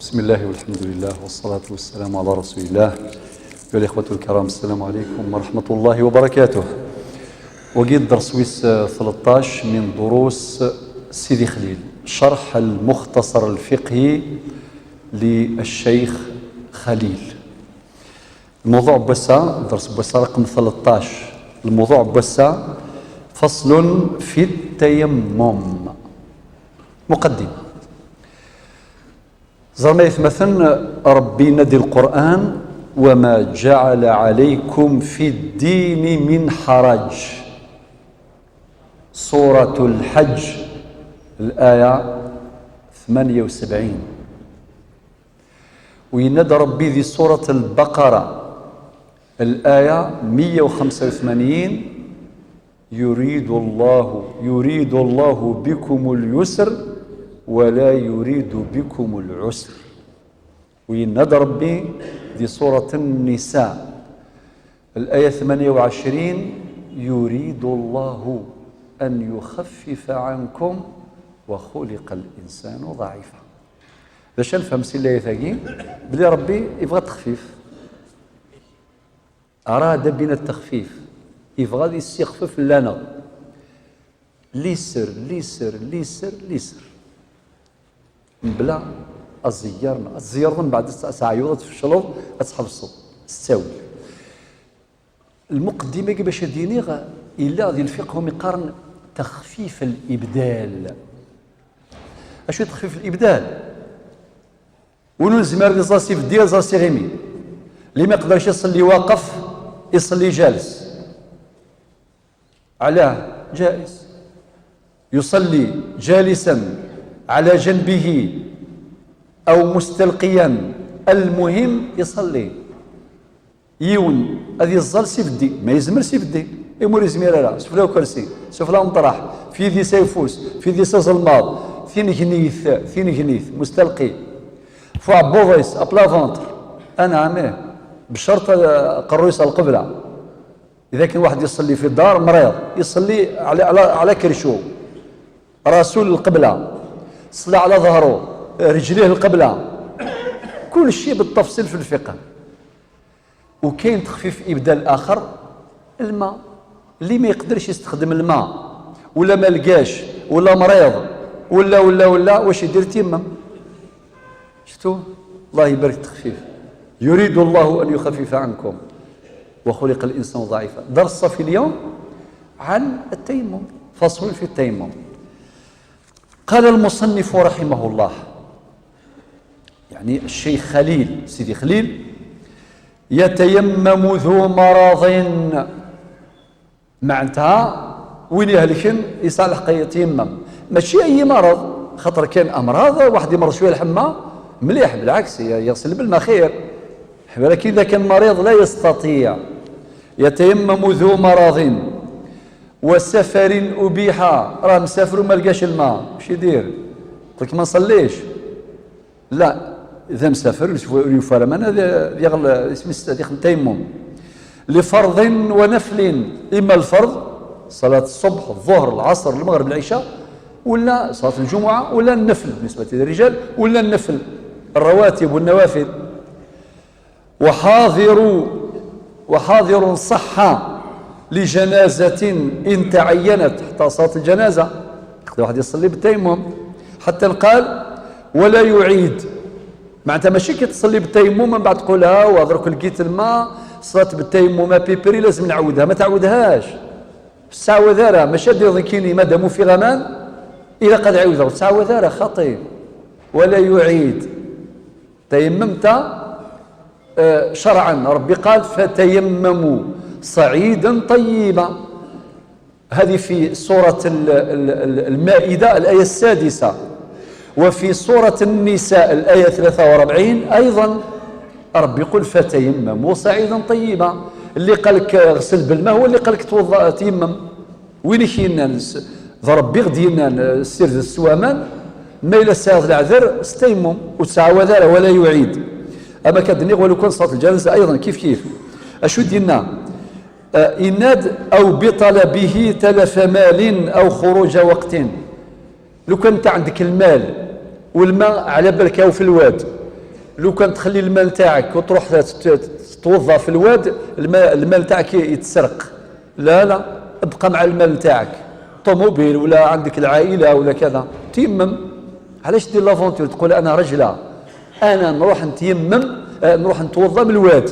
بسم الله والحمد لله والصلاة والسلام على رسول الله. أيها الإخوة الكرام، السلام عليكم ورحمة الله وبركاته. وقيد درس ويس 13 من دروس سيدي خليل، شرح المختصر الفقهي للشيخ خليل. الموضوع بوسا، درس بوسا رقم 13. الموضوع بوسا فصل في التيمم. مقدمة. زرما يثمثن ربي ندي القرآن: وما جعل عليكم في الدين من حرج. سورة الحج الآية 78. ويند ربي ذي سورة البقرة الآية 185: يريد الله بكم اليسر ولا يريد بكم العسر. ويند ربي ذي سورة النساء الآية 28: يريد الله أن يخفف عنكم وخلق الإنسان ضعيفا. باش نفهم سي الله ثاقي بلي ربي يبغى التخفيف، أراد بنا التخفيف، يبغى يستخفف لنا. ليسر ليسر ليسر ليسر بلا الزيارة من بعد ساعة في الشلوط أصحاب الصوت استوي. المقدمة باش ديني إلا غادي الفقه مقارن تخفيف الإبدال. أشو تخفيف الإبدال؟ ونلزم هذه زاسي في الدير زاسي غيمي اللي ما يقدرش يصلي واقف يصلي جالس. علاه؟ جائز. يصلي جالسا على جنبه أو مستلقيا، المهم يصلي. يون هذه الزال سيفدي ما يزمر سيفدي يمور يزمير لا شوف له كرسي، شوف له مطرح، في ذي سيفوس، في ذي سازلماض، ثين غنيث مستلقي فوع بوفيس ابلا فونتر. انا عامه بشرط قرويس القبله. اذا كان واحد يصلي في الدار مريض يصلي على كرشو، راسه القبله، صلى على ظهره، رجليه القبله، كل شيء بالتفصيل في الفقه. وكاين تخفيف ابدال اخر: الماء. اللي ما يقدرش يستخدم الماء ولا ما لقاش ولا مريض ولا واش يدير؟ تيمم. شفتوا؟ الله يبارك التخفيف. يريد الله ان يخفف عنكم وخلق الانسان ضعيفا. درس في اليوم عن التيمم، فصل في التيمم. قال المصنف رحمه الله، يعني الشيخ خليل سيدي خليل: يتيمم ذو مرض. معناتها وين يهلكن يصالح يتيمم، ماشي اي مرض، خاطر كان امراض واحد يمرض شويه الحمى مليح، بالعكس يغسل بالماء خير، ولكن اذا كان مريض لا يستطيع. يتيمم ذو مرض وسفر أبيح. راه مسافر وما لقاش الماء، واش يدير؟ قلت ما نصليش؟ لا، إذا مسافر يفرمان هذا يغل التيمم. لفرض ونفل، إما الفرض صلاة الصبح الظهر العصر المغرب العشاء، ولا صلاة الجمعة، ولا النفل بالنسبة للرجال، ولا النفل الرواتب والنوافل. وحاضر صح لجنازة إن تعينت، حتى صلاة الجنازة يقدر واحد يصلي بالتيمم. حتى قال ولا يعيد، معناتها ماشي كي تصلي بالتيمم من بعد تقولها وهضرك لقيت الماء صلاة بالتيمم بيبري لازم نعودها، ما تعودهاش. الساعة وذارة ماشي دير ذكيني ما دامو في غمان إذا قد عودها، الساعة وذارة خطيب. ولا يعيد. تيممت شرعا، ربي قال فتيمموا صعيدا طيبا. هذه في سورة المائدة الآية 6. وفي سورة النساء الآية 43 أيضا ربي يقول فتيمموا صعيدا طيبا. اللي قالك غسل بالماء هو اللي قالك توضأ تيمم. وين كاين ربي غدينا سير السوامان ما إلى ساعة العذر استيمم وتسعى وذر ولا يعيد. أما كدني ولو كان صلاة الجنازة أيضا كيف أشو دينا إناد أو بطلبه تلف مال أو خروج وقت. لو كان انت عندك المال والماء على بالك في الواد لو كان تخلي المال تاعك وتروح تتوظف في الواد، المال تاعك يتسرق. لا ابقى مع المال تاعك، طوموبيل ولا عندك العائله ولا كذا، تيمم. علاش دير لافونتور تقول انا رجله انا نروح نتيمم، نروح نتوضا من الواد،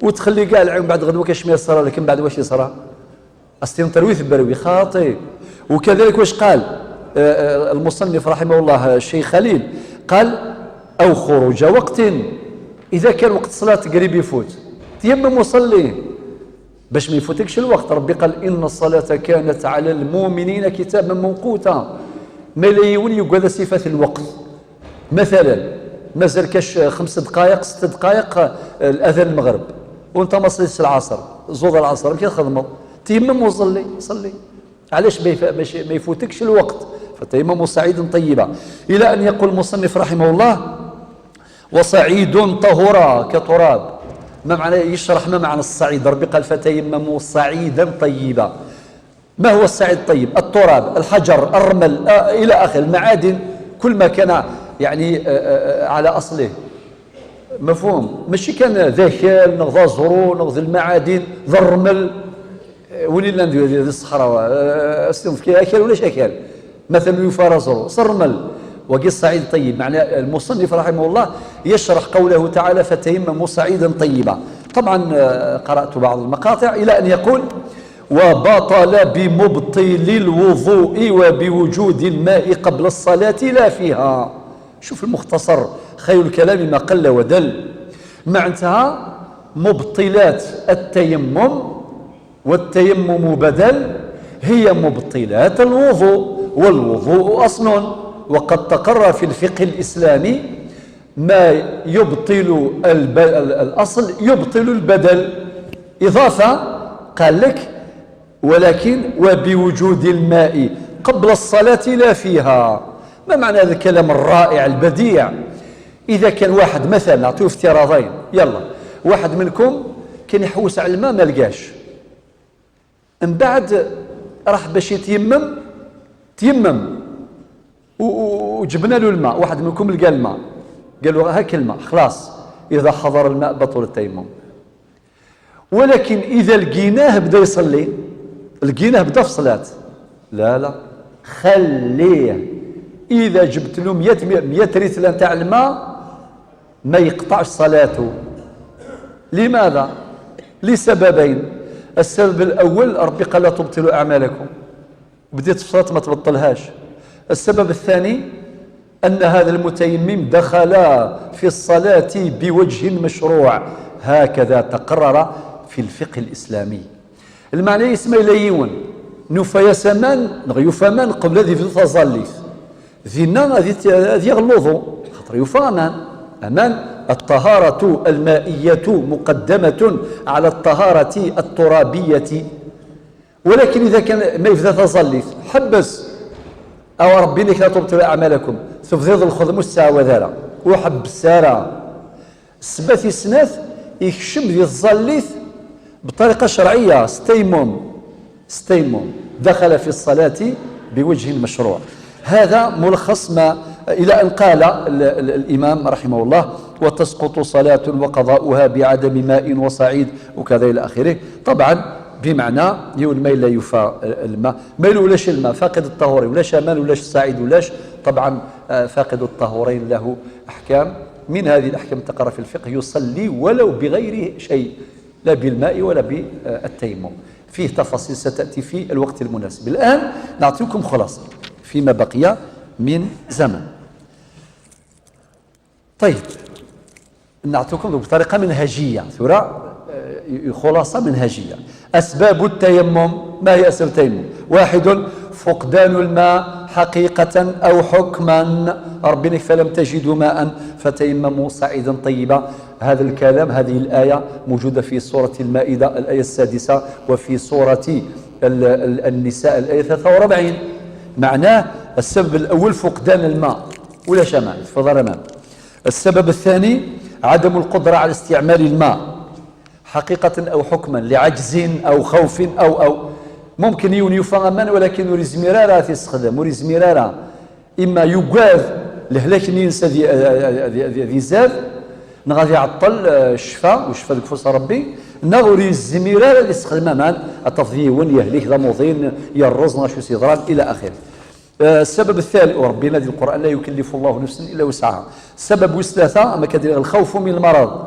وتخلي كاع العيون بعد غدوه كاش ما يصرى لك، من بعد واش يصرى؟ استين ترويث بروي خاطئ. وكذلك واش قال المصنف رحمه الله الشيخ خليل؟ قال او خروج وقت، اذا كان وقت صلاه قريب يفوت تيمم وصلي باش ما يفوتكش الوقت. ربي قال ان الصلاه كانت على المؤمنين كتابا موقوتا. ما لا يولي يقعد صفه الوقت، مثلا مازال كاش 5 دقائق 6 دقائق الاذان المغرب وانت ما صليتش العصر، زوض العصر كي تخدموا تيمم وصلي صلي. علاش ما يفوتكش الوقت؟ فتيمموا صعيدا طيبا. الى ان يقول المصنف رحمه الله وصعيد طهورا كتراب. ما معنى؟ يشرح ما معنى الصعيد. ربي قال فتيمموا صعيدا طيبا. ما هو الصعيد الطيب؟ التراب، الحجر، الرمل، الى اخر المعادن، كل ما كان يعني على اصله. مفهوم؟ ماشي كان ذا خيال نغذا زرو نغذ المعادن ذا الرمل ولي لا ندير هذه الصخره استنف كي اكل ولا اكل مثلا يفارزرو صرمل. وقي الصعيد طيب معنى المصنف رحمه الله يشرح قوله تعالى فتيمموا صعيدا طيبا. طبعا قرأت بعض المقاطع الى ان يقول وبطل بمبطل الوضوء وبوجود الماء قبل الصلاة لا فيها. شوف المختصر خير الكلام ما قل ودل. معناتها مبطلات التيمم، والتيمم بدل، هي مبطلات الوضوء، والوضوء أصل. وقد تقرر في الفقه الإسلامي ما يبطل الأصل يبطل البدل. إضافة قال لك ولكن وبوجود الماء قبل الصلاة لا فيها. ما معنى هذا الكلام الرائع البديع؟ إذا كان واحد مثلا نعطيه افتراضين، يلا واحد منكم كان يحوس على الماء ما لقاش، من بعد راح باش تيمم وجبنا له الماء، واحد منكم لقى الماء قال له هاك الماء خلاص، إذا حضر الماء بطل التيمم. ولكن إذا لقيناه بدا يصلي، لقيناه بدا في صلاة، لا خليه. إذا جبت له 100 ريتل تاع الماء ما يقطعش صلاته. لماذا؟ لسببين. السبب الأول ربي قال لا تبطلوا أعمالكم، بديت في الصلاة ما تبطلهاش. السبب الثاني أن هذا المتيمم دخل في الصلاة بوجه مشروع، هكذا تقرر في الفقه الإسلامي. المعنى يسمى ليون نفيا سمان يفهمان قبل هذه في التظليف ذينا هذه غلوظو خاطر يفهمان أمان. الطهارة المائية مقدمة على الطهارة الترابية. ولكن إذا كان ما يفضل تظليف حبس أو ربي لك لا تبطلوا أعمالكم تفضل الخدم الساعة وذارة وحبس سارة السبات السناث يكشم ذي الظليف بطريقة شرعية. ستيمم دخل في الصلاة بوجه مشروع. هذا ملخص ما إلى أن قال الإمام رحمه الله وتسقط صلاة وقضاؤها بعدم ماء وصعيد وكذا إلى آخره. طبعا بمعنى يقول ما لا يفا الماء، ما ولاش الماء فاقد الطهورين، ولاش ماء ولاش الصعيد ولاش. طبعا فاقد الطهورين له أحكام، من هذه الأحكام تقرر في الفقه يصلي ولو بغير شيء، لا بالماء ولا بالتيمم. فيه تفاصيل ستأتي في الوقت المناسب. الآن نعطيكم خلاصة فيما بقي من زمن. طيب نعطيكم بطريقة منهجية ثورة خلاصة منهجية. أسباب التيمم. ما هي أسباب التيمم؟ 1 فقدان الماء حقيقة أو حكما. ربنا فلم تجدوا ماء فتيمموا صعيدا طيبا. هذا الكلام هذه الآية موجودة في سورة المائدة الآية 6 وفي سورة النساء الآية 43. معناه السبب الأول فقدان الماء ولا شمال تفضل أمام. السبب الثاني عدم القدرة على استعمال الماء حقيقة أو حكما لعجز أو خوف أو ممكن يفهم ولكن يريز مرارة تستخدم يريز مرارة إما يقاذ لهلاك ننسى ذي زاد غادي يعطل الشفاء وشفاء الكفوس ربي نغوري الزميرة اللي استخدمها التفضيون يهليك ذا موضين يرز ناشو سيضران إلى آخره. السبب الثالث وربنا ذي القرآن لا يكلف الله نفسا إلا وسعها. السبب الثالثة أما كدير الخوف من المرض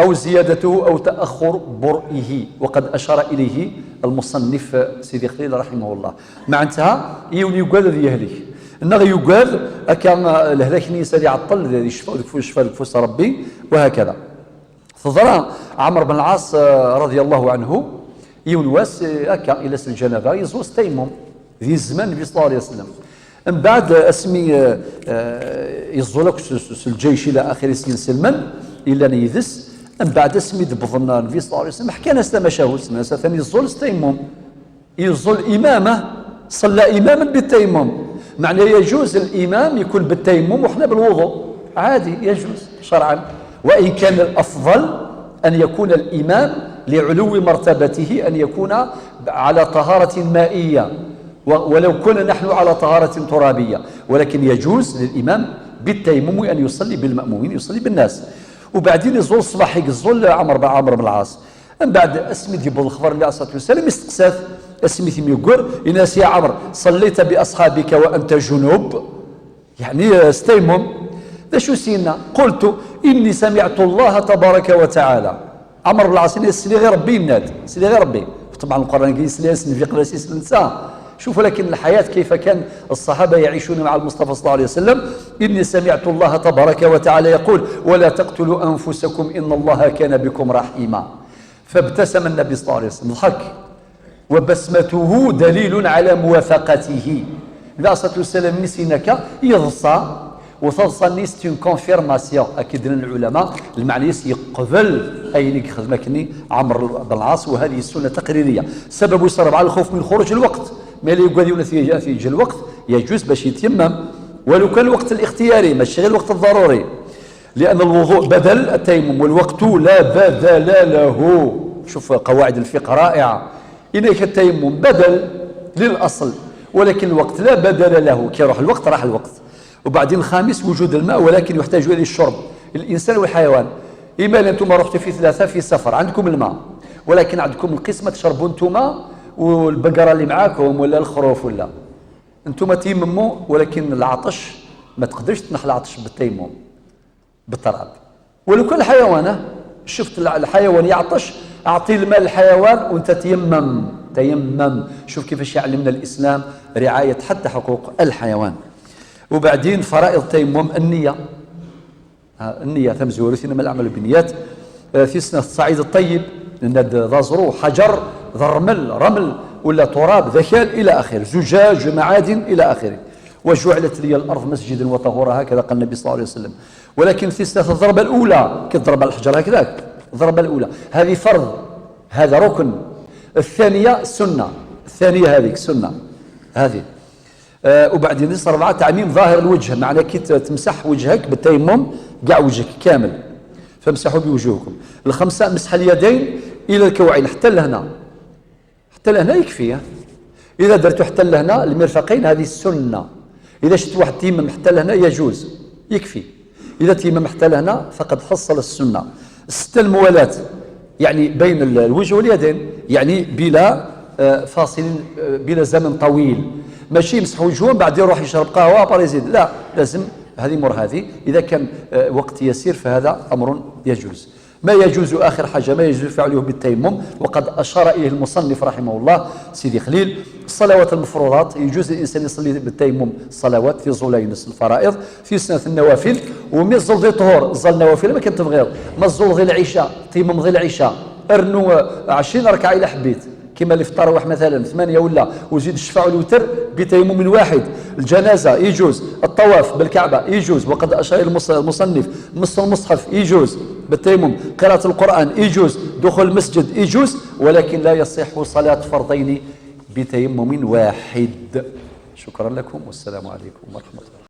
أو زيادته أو تأخر برئه، وقد أشار إليه المصنف سيدي خليل رحمه الله. مع انتهى يولي يقال ذي يهلك إنه يقال كان الهلاك نيسان يعطل ذي شفاء الكفوس ربي وهكذا. فضرا عمرو بن العاص رضي الله عنه يونواس هكا إلى الجنابة يزوز تيمم ذي الزمان النبي صلى الله عليه وسلم. من بعد اسمي يزولك الجيش إلى آخر سنين سلمان إلا نيذس. من بعد اسمي دبض النبي صلى الله عليه وسلم حكى ناس ما شاهوش ناس ثاني يزول التيمم يزول إمامه صلى إماما بالتيمم. معنى يجوز الإمام يكون بالتيمم وإحنا بالوضوء عادي يجوز شرعا، وإن كان الأفضل أن يكون الإمام لعلو مرتبته أن يكون على طهارة مائية ولو كنا نحن على طهارة ترابية، ولكن يجوز للإمام بالتيمم أن يصلي بالمأمومين يصلي بالناس. وبعدين يزول الصباح يزول عمرو بن العاص. من بعد اسمي ديال الخبر اللي عليه الصلاة والسلام استقسات اسمي ثم يقول الناس يا عمرو صليت بأصحابك وأنت جنوب يعني استيمم ذا شو سينا؟ قلت إني سمعت الله تبارك وتعالى. عمرو بن العاص يسلي غير ربي يناد يسلي غير ربي. طبعا القرآن يسلي في قراءة النساء. شوفوا لكن الحياة كيف كان الصحابة يعيشون مع المصطفى صلى الله عليه وسلم. إني سمعت الله تبارك وتعالى يقول ولا تقتلوا أنفسكم إن الله كان بكم رحيما. فابتسم النبي صلى الله عليه وسلم ضحك وبسمته دليل على موافقته. النبي صلى الله عليه وسلم نسينك يضصى وتضصى نيس تون كونفيرماسيون أكيد العلماء المعنيس يقبل أي خدمكني عمرو بن العاص. وهذه السنة تقريرية. سبب يصرف على الخوف من خروج الوقت ما اللي يقول في الوقت يجوز باش يتيمم ولو كان الوقت الاختياري ماشي غير الوقت الضروري، لأن الوضوء بدل التيمم والوقت لا بدل له. شوف قواعد الفقه رائعة. إنك التيمم بدل للأصل ولكن الوقت لا بدل له، كي يروح الوقت راح الوقت. وبعدين الخامس وجود الماء ولكن يحتاج إلى الشرب الإنسان والحيوان. إما أنتم رحتوا في ثلاثة في سفر عندكم الماء ولكن عندكم القسمة تشربوا أنتم والبقرة اللي معاكم ولا الخروف ولا أنتم تيمموا، ولكن العطش ما تقدرش تنحل العطش بالتيمم بالتراب. ولو كان الحيوان شفت الحيوان يعطش أعطي الماء للحيوان وأنت تيمم. شوف كيفاش يعلمنا الإسلام رعاية حتى حقوق الحيوان. وبعدين فرائض التيمم النية ثم زورثنا من الأعمال بالنيات. في سنة الصعيد الطيب ذا زرو حجر ذا رمل ولا تراب ذا خال إلى آخره زجاج معادن إلى آخره. وجعلت لي الأرض مسجدا وطهورا هكذا قال النبي صلى الله عليه وسلم. ولكن في سنة الضربة الأولى كتضرب الحجر هكذاك الضربة الأولى هذه فرض هذا ركن. الثانية سنة الثانية هذه سنة هذه. وبعدين رابعة تعميم ظاهر الوجه معنى كي تمسح وجهك بالتيمم كاع وجهك كامل فامسحوا بوجوهكم. الخمسة مسح اليدين إلى الكوعين حتى لهنا يكفي. إذا درتوا حتى لهنا المرفقين هذه السنة. إذا شفت واحد تيمم حتى لهنا يجوز يكفي. إذا تيمم حتى لهنا فقد حصل السنة. الستة الموالاة يعني بين الوجه واليدين يعني بلا فاصل بلا زمن طويل. ماشي يمسح وجهه بعد يروح يشرب قهوة بار يزيد لا لازم هذه مر هذه. إذا كان وقت يسير فهذا أمر يجوز. ما يجوز آخر حاجة ما يجوز فعله بالتيمم وقد أشار إليه المصنف رحمه الله سيدي خليل. الصلوات المفروضات يجوز الإنسان يصلي بالتيمم الصلوات في ظلين الفرائض في سنة النوافل ومن الظل ذي طهور الظل النوافل ما كنت تبغيض ما الظل ذي العشاء تيمم ذي العشاء ارنو 20 ركعة إلى حبيت كما اللي في التراويح مثلا 8 ولا وزيد الشفاع والوتر بتيمم واحد. الجنازة يجوز. الطواف بالكعبة يجوز وقد أشار المصنف مس المصحف يجوز بالتيمم. قراءة القرآن يجوز. دخول المسجد يجوز ولكن لا يصح صلاة فرضين بتيمم واحد. شكرا لكم والسلام عليكم ورحمة الله.